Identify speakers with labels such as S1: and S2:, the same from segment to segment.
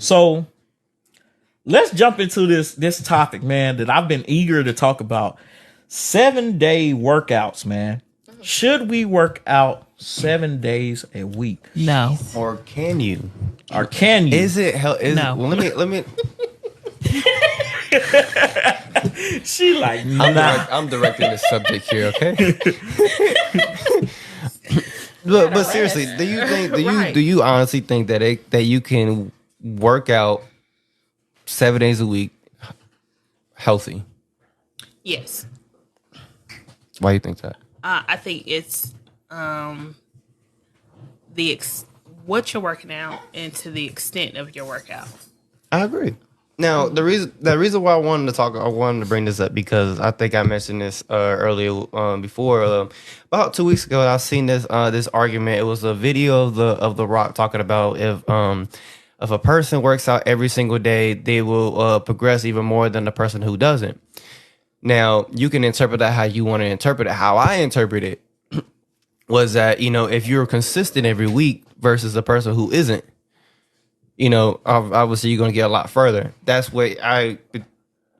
S1: So let's jump into this topic, man, that I've been eager to talk about. 7-day workouts, man. Should we work out 7 days a week?
S2: No.
S3: Or can you?
S1: Or can you?
S3: Is it hell?
S2: No.
S3: Well, let me.
S1: She like,
S3: I'm directing the subject here, okay? but seriously, do you honestly think that you can work out 7 days a week healthy?
S2: Yes.
S3: Why do you think that?
S2: I think it's what you're working out and to the extent of your workout.
S3: I agree. Now, the reason why I wanted to bring this up, because I think I mentioned this earlier before. About 2 weeks ago, I seen this argument. It was a video of the Rock talking about if a person works out every single day, they will progress even more than the person who doesn't. Now, you can interpret that how you want to interpret it. How I interpret it was that, if you're consistent every week versus a person who isn't, obviously you're going to get a lot further. That's what I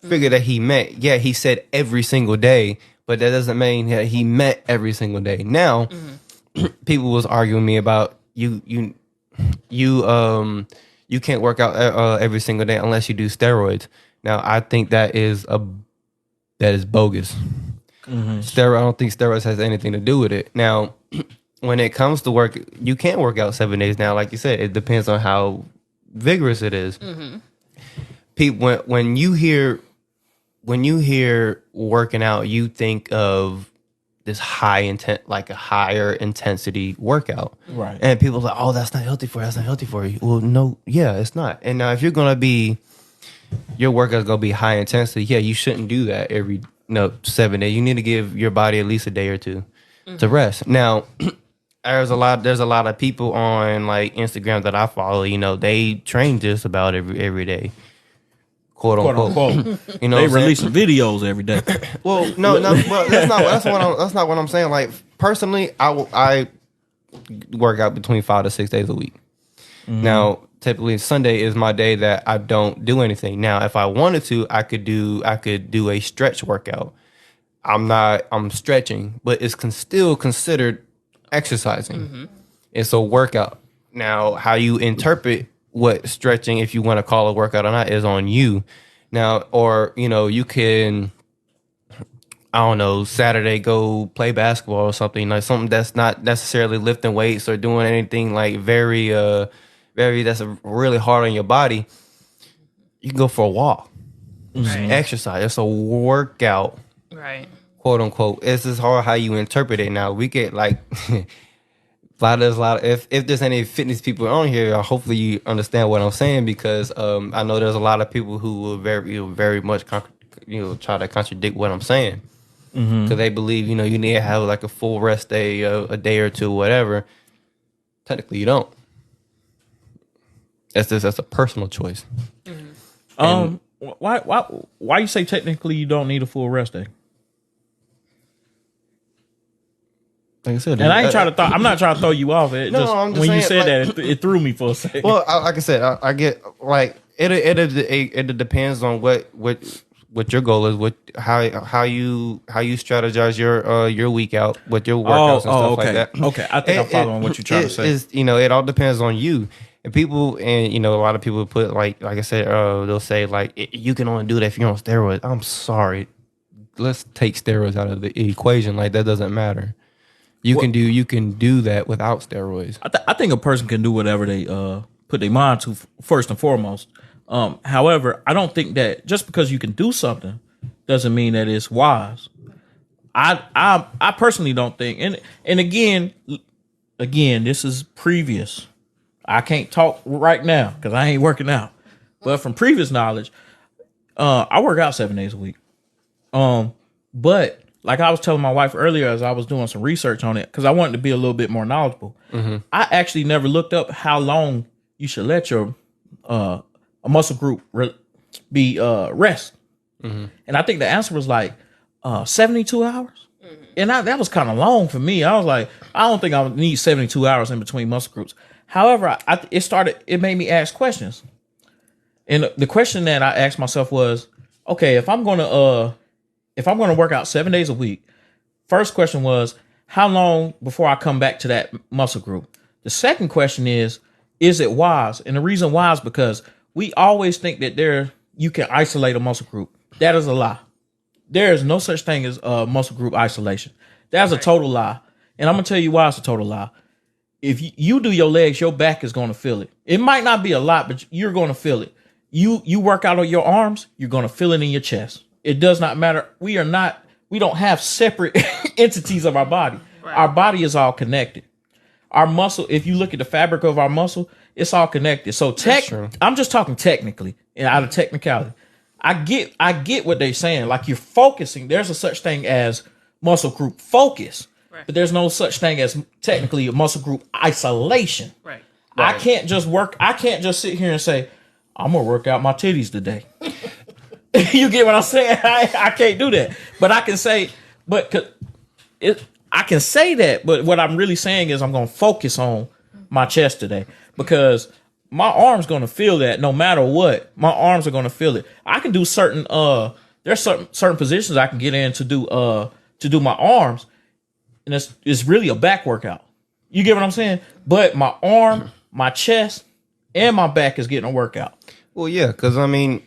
S3: figured that he meant. Yeah, he said every single day, but that doesn't mean that he meant every single day. Now, people was arguing me about you can't work out every single day unless you do steroids. Now, I think that is bogus. I don't think steroids has anything to do with it. Now, when it comes to work, you can't work out 7 days. Now, like you said, it depends on how vigorous it is. People, when you hear working out, you think of this higher intensity workout,
S1: right?
S3: And people are like, "Oh, that's not healthy for you. That's not healthy for you." Well, no, yeah, it's not. And now, if you're gonna be your workout's gonna be high intensity, yeah, you shouldn't do that every 7 days. You need to give your body at least a day or two to rest. Now, there's a lot of people on like Instagram that I follow. They train just about every day, quote unquote.
S1: They releasing videos every day.
S3: Well, no, well, that's not what I'm saying. Like personally, I work out between 5 to 6 days a week. Now, typically Sunday is my day that I don't do anything. Now, if I wanted to, I could do a stretch workout. I'm stretching, but it's still considered exercising. It's a workout. Now, how you interpret what stretching, if you want to call a workout or not, is on you. Now, or you can, I don't know, Saturday go play basketball or something, like something that's not necessarily lifting weights or doing anything like very that's really hard on your body. You can go for a walk. Right. Exercise. It's a workout.
S2: Right.
S3: Quote unquote. It's just hard how you interpret it. Now we get like there's a lot of, if there's any fitness people on here, hopefully you understand what I'm saying, because I know there's a lot of people who will very much try to contradict what I'm saying, because they believe you need to have like a full rest day, a day or two, whatever. Technically, you don't. That's a personal choice.
S1: Why you say technically you don't need a full rest day?
S3: Like I said,
S1: and I ain't trying to. I'm not trying to throw you off. It
S3: I'm just
S1: when
S3: saying,
S1: you said that, it threw me for a second.
S3: Well, like I said, I get like it depends on what your goal is, how you strategize your week out with your workouts and stuff like that.
S1: Okay, I think I'm following what you're trying to say.
S3: It all depends on you. And people, a lot of people put like I said, they'll say like you can only do that if you're on steroids. I'm sorry, let's take steroids out of the equation. Like that doesn't matter. You can do that without steroids.
S1: I think a person can do whatever they put their mind to first and foremost. However, I don't think that just because you can do something doesn't mean that it's wise. I personally don't think, and again, this is previous. I can't talk right now because I ain't working out. But from previous knowledge, I work out 7 days a week. But like I was telling my wife earlier as I was doing some research on it, because I wanted to be a little bit more knowledgeable. I actually never looked up how long you should let your a muscle group be rest. And I think the answer was like 72 hours. And that was kind of long for me. I was like, I don't think I need 72 hours in between muscle groups. However, it made me ask questions. And the question that I asked myself was, okay, if I'm gonna work out 7 days a week, first question was, how long before I come back to that muscle group? The second question is it wise? And the reason why is because we always think that you can isolate a muscle group. That is a lie. There is no such thing as muscle group isolation. That's a total lie. And I'm gonna tell you why it's a total lie. If you do your legs, your back is gonna feel it. It might not be a lot, but you're gonna feel it. You work out on your arms, you're gonna feel it in your chest. It does not matter. We don't have separate entities of our body. Right. Our body is all connected. Our muscle, if you look at the fabric of our muscle, it's all connected. So I'm just talking technically and out of technicality. I get what they're saying. Like, you're focusing. There's a such thing as muscle group focus, right, but there's no such thing as technically a muscle group isolation.
S2: Right.
S1: I can't just sit here and say, I'm gonna work out my titties today. You get what I'm saying? I can't do that. But I can say, I can say that. But what I'm really saying is I'm gonna focus on my chest today, because my arm's gonna feel that no matter what. My arms are gonna feel it. I can do certain there's certain positions I can get in to do my arms, and it's really a back workout. You get what I'm saying? But my arm, my chest, and my back is getting a workout.
S3: Well, yeah, because I mean,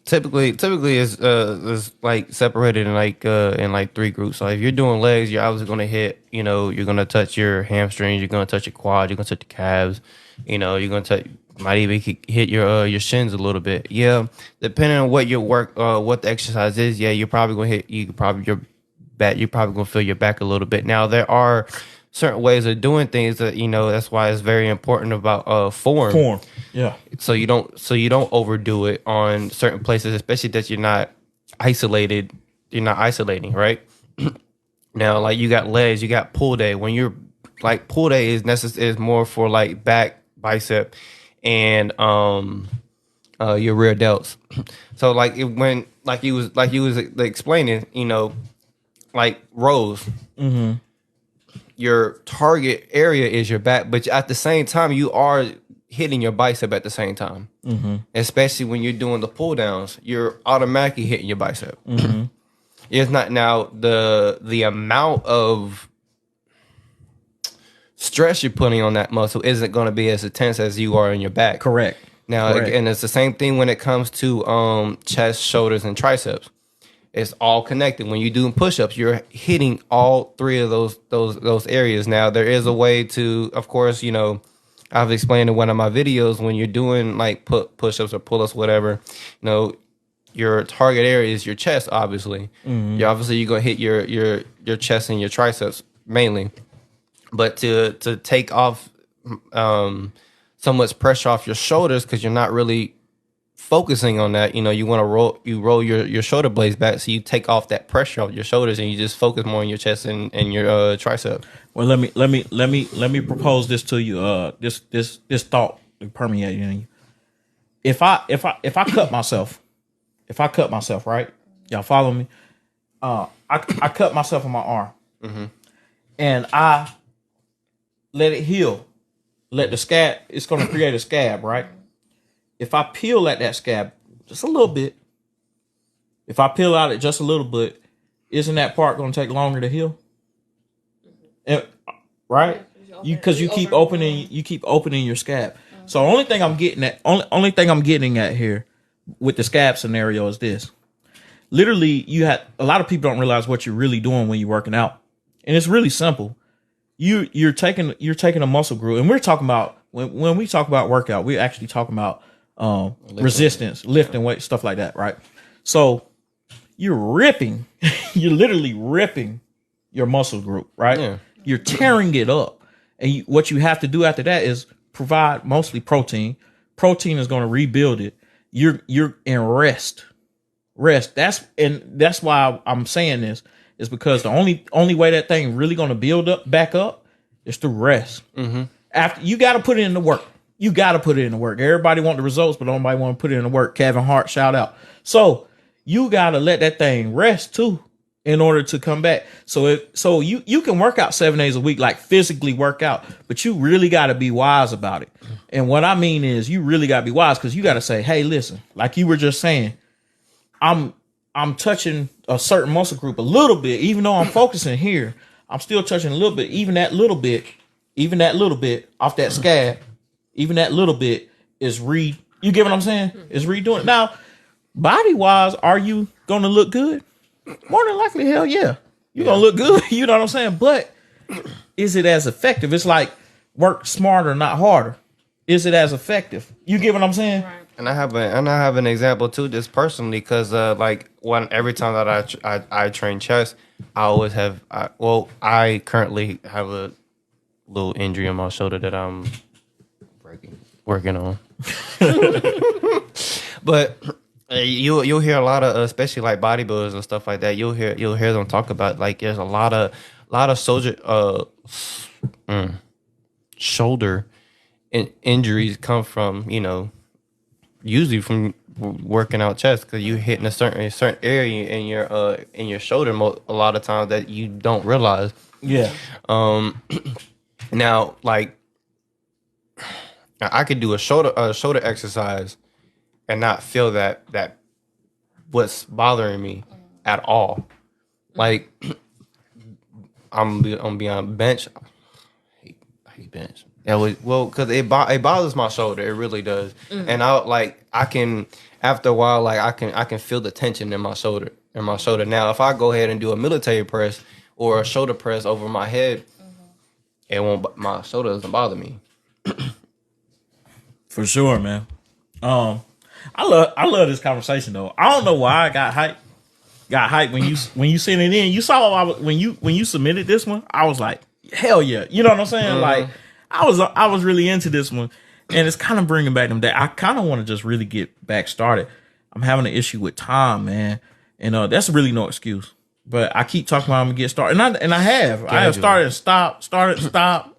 S3: typically it's like separated in like three groups. So if you're doing legs, you're obviously gonna hit. You're gonna touch your hamstrings. You're gonna touch your quads. You're gonna touch your calves. You're gonna touch. Might even hit your shins a little bit. Yeah, depending on what your what the exercise is. Yeah, you're probably gonna hit. You're probably gonna feel your back a little bit. Now there are certain ways of doing things that that's why it's very important about form. Yeah. So you don't overdo it on certain places, especially that you're not isolated. You're not isolating, right? Now, like, you got legs, you got pull day. When you're like, pull day is more for like back, bicep, and your rear delts. So like when you was explaining, like rows. Mm-hmm. Your target area is your back, but at the same time, you are hitting your bicep at the same time. Mm-hmm. Especially when you're doing the pull downs, you're automatically hitting your bicep. Mm-hmm. It's not now the amount of stress you're putting on that muscle isn't going to be as intense as you are in your back.
S1: Correct.
S3: Now, and it's the same thing when it comes to chest, shoulders, and triceps. It's all connected. When you're doing push-ups, you're hitting all three of those areas. Now, there is a way to, of course, I've explained in one of my videos, when you're doing like push-ups or pull-ups, whatever, your target area is your chest, obviously. Mm-hmm. You're going to hit your chest and your triceps mainly. But to take off so much pressure off your shoulders, because you're not really focusing on that, you want to roll your shoulder blades back, so you take off that pressure off your shoulders and you just focus more on your chest and your tricep.
S1: Well, let me propose this to you. This thought permeating in you. If I cut myself, right? Y'all follow me? I cut myself on my arm, mm-hmm, and I let it heal. Let the scab. It's going to create a scab, right? If I peel at that scab just a little bit, if I peel out it just a little bit, isn't that part going to take longer to heal? Right? Because you keep opening your scab. So the only thing I'm getting at here with the scab scenario is this. Literally, a lot of people don't realize what you're really doing when you're working out, and it's really simple. You're taking a muscle group, and we're talking about when we talk about workout, we're actually talking about resistance, lifting weight, stuff like that, right? So you're literally ripping your muscle group, right? Yeah. You're tearing it up, and what you have to do after that is provide mostly protein. Protein is going to rebuild it. You're in rest. That's why I'm saying this, is because the only way that thing really going to build back up is through rest. Mm-hmm. After you got to put it in the work. You got to put it in the work. Everybody want the results, but nobody want to put it in the work. Kevin Hart, shout out. So you got to let that thing rest too. in order to come back. So you can work out 7 days a week, like physically work out, but you really got to be wise about it. And what I mean is you really got to be wise, because you got to say, hey, listen, like you were just saying, I'm touching a certain muscle group a little bit, even though I'm focusing here, I'm still touching a little bit, even that little bit off that scab, even that little bit is you get what I'm saying? Is redoing it. Now, body wise, are you going to look good? More than likely, hell yeah. You're going to look good. You know what I'm saying? But is it as effective? It's like work smarter, not harder. Is it as effective? You get what I'm saying?
S2: Right.
S3: And I have an example too, just personally, because like every time that I train chest, I always have. I currently have a little injury on my shoulder that I'm working on. But you'll hear a lot of, especially like bodybuilders and stuff like that. You'll hear them talk about, like, there's a lot of shoulder injuries come from, usually from working out chest, because you hitting a certain area in your shoulder a lot of times that you don't realize.
S1: Yeah.
S3: Now, like, I could do a shoulder exercise and not feel that what's bothering me at all. Like, I'm beyond bench. I hate bench. Because it bothers my shoulder. It really does. And I can, after a while, like, I can feel the tension in my shoulder. Now, if I go ahead and do a military press or a shoulder press over my head, my shoulder doesn't bother me.
S1: For sure, man. I love this conversation though. I don't know why I got hyped when you sent it in. You saw when you submitted this one, I was like, hell yeah. You know what I'm saying? Mm-hmm. Like, I was really into this one, and it's kind of bringing back them days. I kind of want to just really get back started. I'm having an issue with time, man, and that's really no excuse. But I keep talking about I'm gonna get started, and I have started and stop.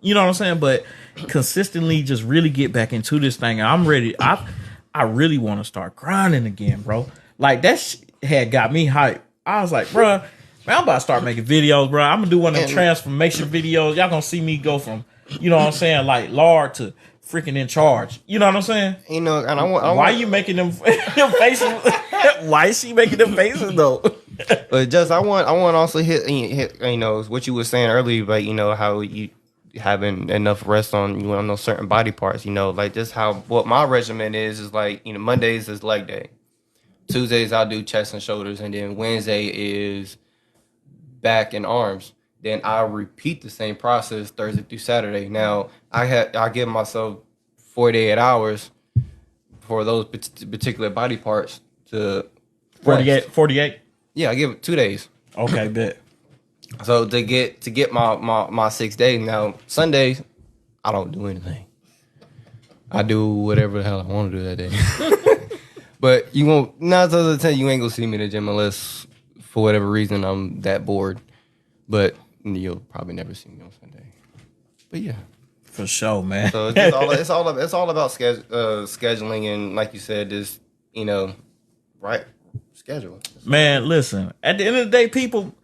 S1: You know what I'm saying? But consistently, just really get back into this thing. I'm ready. I really want to start grinding again, bro. Like, that had got me hyped. I was like, bro, man, I'm about to start making videos, bro. I'm gonna do one of them transformation videos. Y'all gonna see me go from, you know what I'm saying, like Lord to freaking in charge. You know what I'm saying?
S3: And I want.
S1: Why are you making them faces? Why is she making them faces though?
S3: But just I want also hit what you were saying earlier, but how you having enough rest on those certain body parts, like just how what my regimen is like, Mondays is leg day, Tuesdays I'll do chest and shoulders, and then Wednesday is back and arms. Then I'll repeat the same process Thursday through Saturday. Now I give myself 48 hours for those particular body parts to
S1: 48.
S3: Yeah, I give it 2 days.
S1: Okay, bet.
S3: So to get my 6 days. Now Sundays, I don't do anything. I do whatever the hell I want to do that day. But you won't, 9 times out of 10, you ain't gonna see me in the gym unless for whatever reason I'm that bored. But you'll probably never see me on Sunday. But yeah,
S1: for sure, man.
S3: So it's all about scheduling, and like you said, just right schedule.
S1: Man, listen. At the end of the day, people,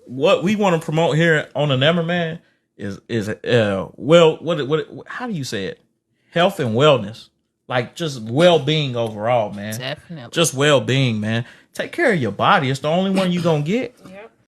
S1: what we want to promote here on the Number Man is how do you say it? Health and wellness, like just well-being overall, man.
S2: Definitely,
S1: just well-being, man. Take care of your body. It's the only one you gonna get.
S2: Yeah.